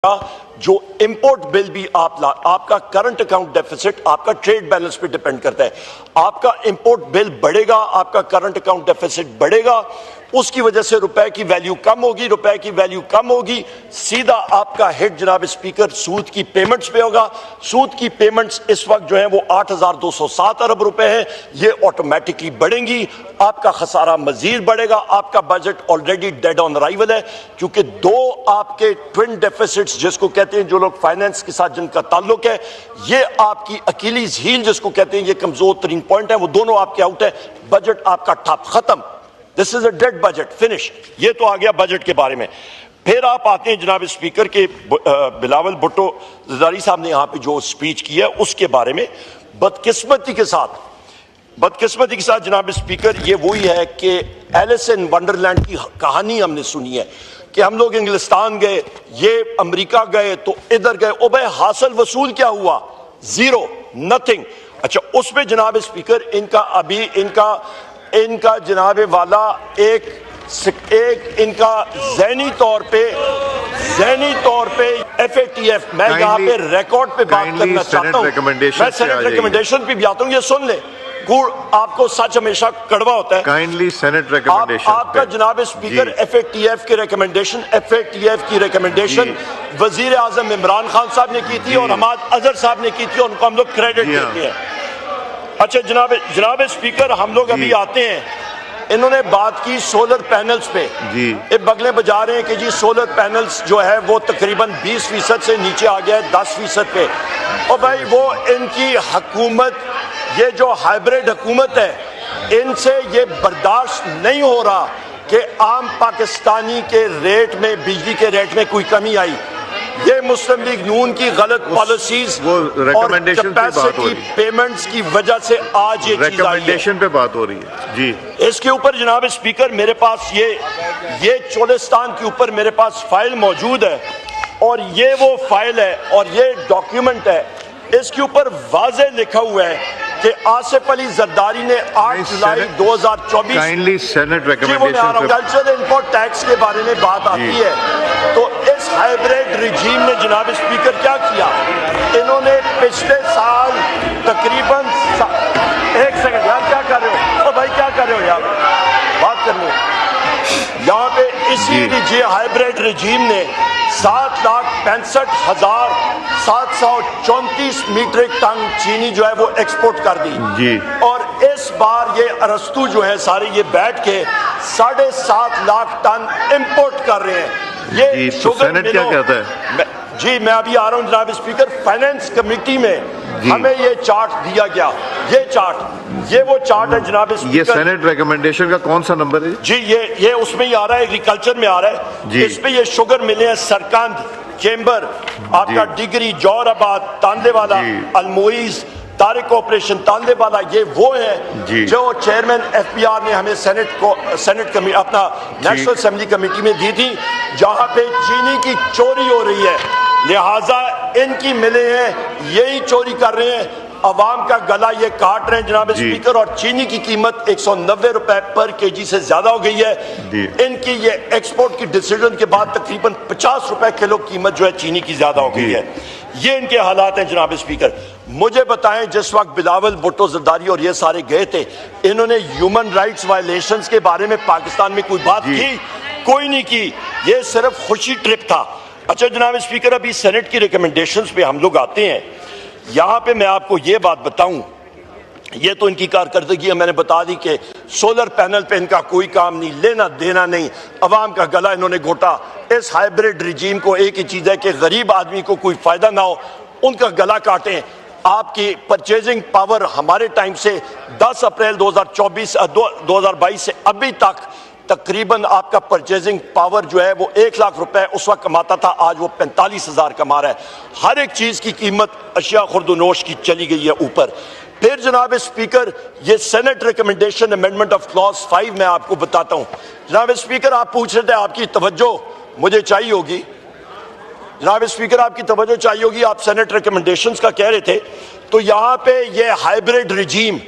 जो import bill भी आपका करंट अकाउंट डेफिसिट आपका ट्रेड बैलेंस पे डिपेंड करता है। आपका इंपोर्ट बिल बढ़ेगा, आपका करंट अकाउंट डेफिसिट बढ़ेगा, उसकी वजह से रुपए की वैल्यू कम होगी, रुपए की वैल्यू कम होगी, सीधा आपका हिट जनाब स्पीकर सूद की पेमेंट्स पे होगा। सूद की पेमेंट्स इस वक्त जो है वो 8,207 अरब रुपए है, ये ऑटोमेटिकली बढ़ेंगी, आपका खसारा मजीद बढ़ेगा। आपका budget already dead on arrival है, क्योंकि दो आपके ट्विन डेफिसिट्स जिसको कहते हैं, जो लोग फाइनेंस के साथ जिनका ताल्लुक है, ये आपकी अकीलीज हील जिसको कहते हैं, ये कमजोर तरीन पॉइंट है, वो दोनों आपके आउट है। बजट आपका ठप खत्म, this is a dead budget, finish. ये तो आ गया बजट के बारे में। फिर आप आते हैं जनाब स्पीकर के बिलावल भुट्टो जरदारी साहब ने यहां पे जो स्पीच की है उसके बारे में। बदकिस्मती के साथ जनाब स्पीकर ये वही है कि एलिस इन वंडरलैंड की कहानी हमने सुनी है कि हम लोग इंग्लिस्तान गए, ये अमेरिका गए, तो इधर गए, ओ भाई हासिल वसूल क्या हुआ? Zero, nothing. अच्छा, उसमें जनाब स्पीकर इनका जनाब वाला एक इनका जहनी तौर पे FATF, मैं यहाँ पे रिकॉर्ड पे बात करना चाहता हूँ, मैं सेनेट रिकमेंडेशन पे भी आता हूँ, ये सुन ले। गुड़ आपको सच हमेशा कड़वा होता है। काइंडली सेनेट रिकमेंडेशन आपका जनाब स्पीकर FATF की रिकमेंडेशन वजीर आजम इमरान खान साहब ने की थी और हमाद अजहर साहब ने की थी, और उनको हम लोग क्रेडिट देते हैं। अच्छा जनाब स्पीकर, हम लोग अभी आते हैं, इन्होंने बात की सोलर पैनल्स पे, ये बगले बजा रहे हैं कि जी सोलर पैनल्स जो है वो तकरीबन 20% से नीचे आ गया है 10% पे। और भाई वो इनकी हुकूमत, ये जो हाइब्रिड हुकूमत है, इनसे ये बर्दाश्त नहीं हो रहा कि आम पाकिस्तानी के रेट में, बिजली के रेट में कोई कमी आई। ये मुस्लिम लीग नून की गलत पॉलिसीज और कैपेसिटी पेमेंट्स की वजह से आज ये रिकमेंडेशन पे बात हो रही है जी। इसके ऊपर जनाब स्पीकर मेरे पास ये चोलिस्तान के ऊपर मेरे पास फाइल मौजूद है, और ये वो फाइल है और ये डॉक्यूमेंट है, इसके ऊपर वाज़े लिखा हुआ है कि आसिफ अली जरदारी ने 8 जुलाई 2024 kindly senate recommendation cultural import tax के बारे में बात आती है। तो इस हाइब्रिड रिजीम ने जनाब स्पीकर क्या किया, इन्होंने पिछले साल तकरीबन एक सेकंड यार, क्या कर रहे हो? ओ भाई क्या कर रहे हो यार, बात करनी है यहाँ पे। इसी हाइब्रिड रिजीम ने 7,65,734 मीट्रिक टन चीनी जो है वो एक्सपोर्ट कर दी, और इस बार ये अरस्तु जो है सारे ये बैठ के 7.5 लाख टन इंपोर्ट कर रहे हैं। ये सेनेट क्या कहता है? जी मैं अभी आ रहा हूँ जनाब स्पीकर। फाइनेंस कमेटी में हमें ये चार्ट दिया गया, ये वो चार्ट है जनाब स्पीकर। ये सेनेट रिकमेंडेशन का कौन सा नंबर है जी? ये उसमें ही आ रहा है, एग्रीकल्चर में आ रहा है। इस पे ये शुगर मिले हैं सरकंद, चेंबर, आपका डिग्री, जौहराबाद, तांदेवाला, अलमोईज, तारिक ऑपरेशन तांदेवाला, ये वो है जो चेयरमैन FPR ने हमें सेनेट कमेटी, अपना नेशनल असेंबली कमेटी में दी थी, जहां पे चीनी की चोरी हो रही है, लिहाजा इनकी मिले हैं, यही चोरी कर रहे हैं, अवाम का गला ये काट रहे हैं जनाब स्पीकर। और चीनी की कीमत 190 रुपए पर केजी से ज्यादा हो गई है। इनकी ये एक्सपोर्ट की डिसीजन के बाद तकरीबन 50 रुपए किलो कीमत जो है चीनी की ज्यादा हो गई है। ये इनके हालात हैं जनाब स्पीकर। मुझे बताएं, जिस वक्त बिलावल भुट्टो जरदारी और ये सारे गए थे, इन्होंने ह्यूमन राइट्स वायलेशंस के बारे में पाकिस्तान में कोई बात की? कोई नहीं की, ये सिर्फ खुशी ट्रिप था। अच्छा जनाब स्पीकर, अभी सेनेट की रिकमेंडेशंस पे हम लोग आते हैं। यहाँ पे मैं आपको ये बात बताऊं, ये तो इनकी कारकर्दगी है, मैंने बता दी कि सोलर पैनल पे इनका कोई काम नहीं, लेना देना नहीं, अवाम का गला इन्होंने घोटा। इस हाइब्रिड रिजीम को एक ही चीज़ है कि गरीब आदमी को कोई फायदा ना हो, उनका गला काटें। आपकी परचेजिंग पावर हमारे टाइम से 10 अप्रैल 2022 से अभी तक तकरीबन आपका परचेजिंग पावर जो है वो 1 लाख रुपए उस वक्त कमाता था, आज वो 45,000 कमा रहा है। हर एक चीज की कीमत अशिया खुर्दनोश की चली गई है ऊपर। फिर जनाब स्पीकर, ये senate recommendation amendment of clause 5 में आपको बताता हूं। जनाब स्पीकर, आप पूछ रहे थे, आपकी तवज्जो मुझे चाहिए होगी। जनाब स्पीकर, आपकी तवज्जो चाहिए होगी, आप सेनेट रिकमेंडेशंस का कह रहे थे, तो यहाँ पे ये हाइब्रिड रिजीम,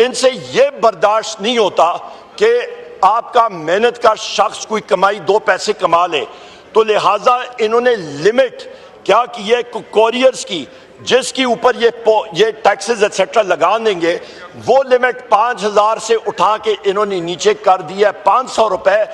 इनसे ये बर्दाश्त नहीं होता कि आपका मेहनत का शख्स कोई कमाई 2 पैसे कमा ले, तो लिहाजा इन्होंने लिमिट क्या कि ये कोरियर्स की जिसके ऊपर ये टैक्सेस एक्सेट्रा लगा देंगे, वो लिमिट 5,000 से उठा के इन्होंने नीचे कर दिया 500 रुपए।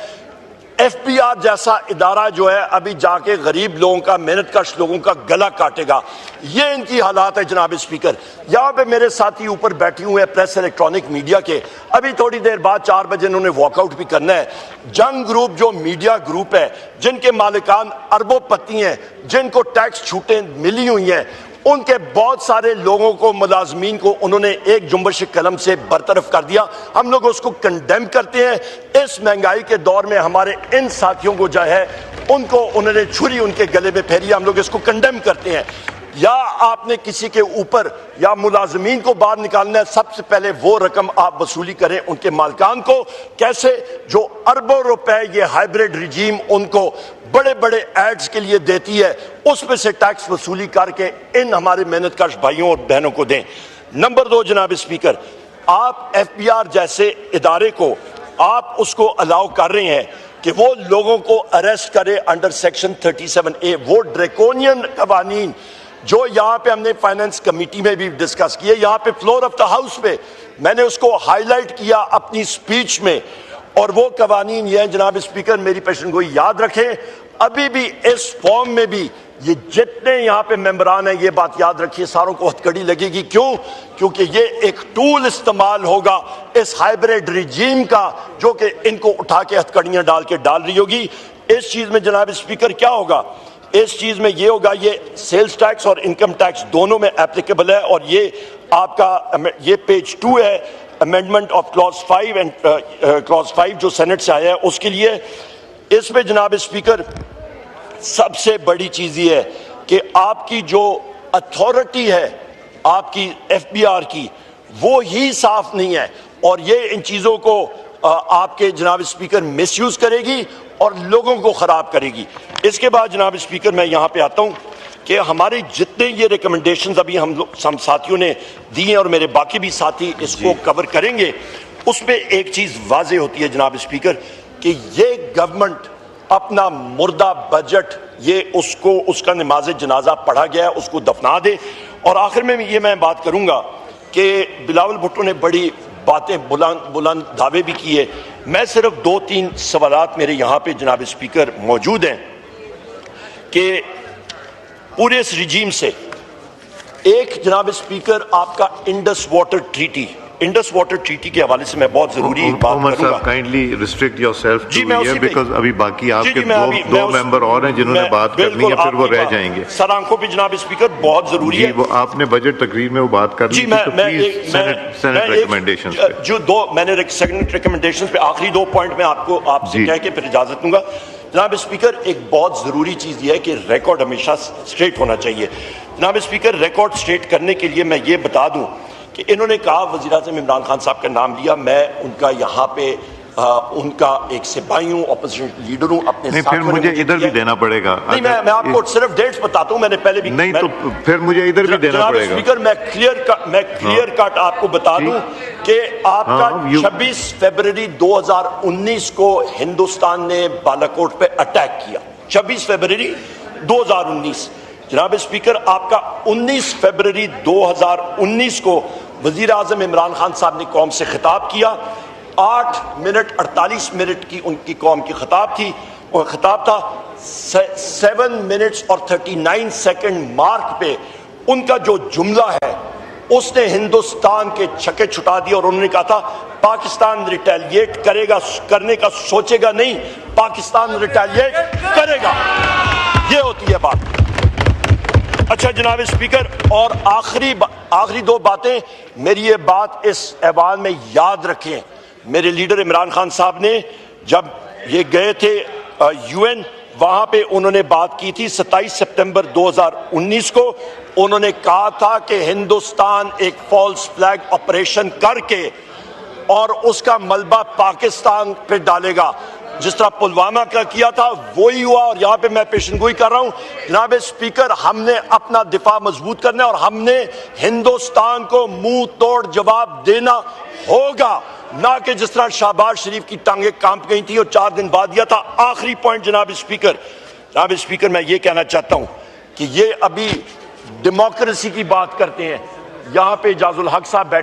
एफबीआर जैसा इदारा जो है अभी जाके गरीब लोगों का, मेहनतकश लोगों का गला काटेगा। ये इनकी हालात है जनाब स्पीकर। यहाँ पे मेरे साथी ऊपर बैठे हुए हैं प्रेस इलेक्ट्रॉनिक मीडिया के, अभी थोड़ी देर बाद 4 बजे इन्होंने वॉकआउट भी करना है। जंग ग्रुप जो मीडिया ग्रुप है, जिनके मालिकान अरबोपति हैं, जिनको टैक्स छूटें मिली हुई हैं, उनके बहुत सारे लोगों को, मुलाजमीन को उन्होंने एक जुम्बश कलम से बरतरफ कर दिया। हम लोग उसको कंडेम करते हैं। इस महंगाई के दौर में हमारे इन साथियों को जो है उनको उन्होंने छुरी उनके गले में फेरी, हम लोग इसको कंडेम करते हैं। या आपने किसी के ऊपर या मुलाजमीन को बाहर निकालना है, सबसे पहले वो रकम आप वसूली करें उनके मालिकान को। कैसे? जो अरबों रुपए ये हाइब्रिड रिजीम उनको बड़े बड़े एड्स के लिए देती है, उसमें से टैक्स वसूली करके इन हमारे मेहनतकश भाइयों और बहनों को दें। नंबर 2 जनाब स्पीकर, आप एफबीआर जैसे इदारे को आप उसको अलाउ कर रहे हैं कि वो लोगों को अरेस्ट करे अंडर सेक्शन 37A। वो ड्रैकोनियन कवानीन जो यहाँ पे हमने फाइनेंस कमेटी में भी डिस्कस किए, यहाँ पे फ्लोर ऑफ द हाउस पे मैंने उसको हाईलाइट किया अपनी स्पीच में। और वो कवानीन ये जनाब स्पीकर, मेरी पेशन गोई याद रखें, अभी भी इस फॉर्म में भी ये जितने यहाँ पे मेंबरान हैं, ये बात याद रखिए, सारों को हथकड़ी लगेगी। क्यों? क्योंकि ये एक टूल इस्तेमाल होगा इस हाइब्रिड रिजीम का, जो कि इनको उठा के हथकड़ियां डाल रही होगी। इस चीज में जनाब स्पीकर क्या होगा? इस चीज में ये होगा, ये सेल्स टैक्स और इनकम टैक्स दोनों में एप्लीकेबल है। और ये आपका ये पेज 2 है, amendment of clause 5 and clause 5 जो सेनेट से आया है उसके लिए। इसमें जनाब स्पीकर सबसे बड़ी चीज ये है कि आपकी जो अथॉरिटी है आपकी एफबीआर की, वो ही साफ नहीं है, और ये इन चीजों को आपके जनाब स्पीकर मिसयूज करेगी और लोगों को खराब करेगी। इसके बाद जनाब स्पीकर मैं यहाँ पे आता हूँ कि हमारे जितने ये रिकमेंडेशंस अभी हम साथियों ने दी हैं और मेरे बाकी भी साथी इसको कवर करेंगे, उसमें एक चीज वाजे होती है जनाब स्पीकर कि ये गवर्नमेंट अपना मुर्दा बजट ये उसको उसका नमाज जनाजा पढ़ा गया है, उसको दफना दे। और आखिर में ये मैं बात करूंगा कि बिलावल भुट्टो ने बड़ी बातें बुलंद दावे भी किए। मैं सिर्फ 2-3 सवालात मेरे यहाँ पे जनाब स्पीकर मौजूद हैं कि पूरे इस रिजीम से एक जनाब स्पीकर आपका इंडस वाटर ट्रीटी के हवाले से मैं बहुत जरूरी बात करूंगा। काइंडली रिस्ट्रिक्ट योरसेल्फ जी, मैं उसी बिकॉज़ अभी बाकी आपके दो मेंबर और हैं जिन्होंने बात करनी है, फिर वो रह जाएंगे। सर आंखों पे जनाब स्पीकर बहुत जरूरी है। वो आपने बजट तकरीर में वो बात करनी जी, सेनेट रिकमेंडेशंस पे जो दो मैंने सेनेट रिकमेंडेशंस पे आखिरी 2 पॉइंट में आपसे कह के फिर इजाजत दूंगा। जनाब स्पीकर एक बहुत जरूरी चीज यह है कि रिकॉर्ड हमेशा स्ट्रेट होना चाहिए। जनाब स्पीकर रिकॉर्ड स्ट्रेट करने के लिए मैं ये बता दूं कि इन्होंने कहा वज़ीर आज़म इमरान खान साहब का नाम लिया, मैं उनका यहाँ पे उनका एक सिपाही हूँ, ऑपोजिशन लीडर हूँ अपने नहीं, फिर मुझे इधर भी देना पड़ेगा। नहीं, मैं आपको सिर्फ डेट्स बताता हूँ, मैंने पहले भी नहीं तो फिर मुझे इधर भी देना पड़ेगा। स्पीकर मैं क्लियर कट आपको बता दूं कि आपका 26 फरवरी 2019 को हिंदुस्तान ने बालाकोट पे अटैक किया। 26 फरवरी 2019 जनाब स्पीकर, आपका 19 फरवरी 2019 को वजीर आजम इमरान खान साहब ने कौम से खिताब किया। 8 मिनट 48 मिनट की उनकी कौम की खिताब थी, और खिताब था 7 मिनट्स और 39 सेकंड मार्क पे उनका जो जुमला है उसने हिंदुस्तान के छक्के छुटा दिए। और उन्होंने कहा था पाकिस्तान रिटेलिएट करेगा, करने का सोचेगा नहीं, पाकिस्तान रिटेलिएट करेगा। ये होती है बात। अच्छा जनाब स्पीकर, और आखिरी 2 बातें मेरी, ये बात इस ऐवान में याद रखें। मेरे लीडर इमरान खान साहब ने जब ये गए थे यूएन, वहां पे उन्होंने बात की थी 27 सितंबर 2019 को। उन्होंने कहा था कि हिंदुस्तान एक फॉल्स फ्लैग ऑपरेशन करके और उसका मलबा पाकिस्तान पे डालेगा, जिस तरह पुलवामा का किया था वही हुआ। और यहाँ पे मैं पेशनगोई कर रहा हूँ जनाब स्पीकर, हमने अपना दिफा मजबूत करना है और हमने हिंदुस्तान को मुंह तोड़ जवाब देना होगा, ना कि जिस तरह शहबाज शरीफ की टांगे कांप गई थी और 4 दिन बाद दिया था। आखिरी पॉइंट जनाब स्पीकर, मैं ये कहना चाहता हूँ कि ये अभी डेमोक्रेसी की बात करते हैं। यहाँ पे इजाजुल हक साहब बैठे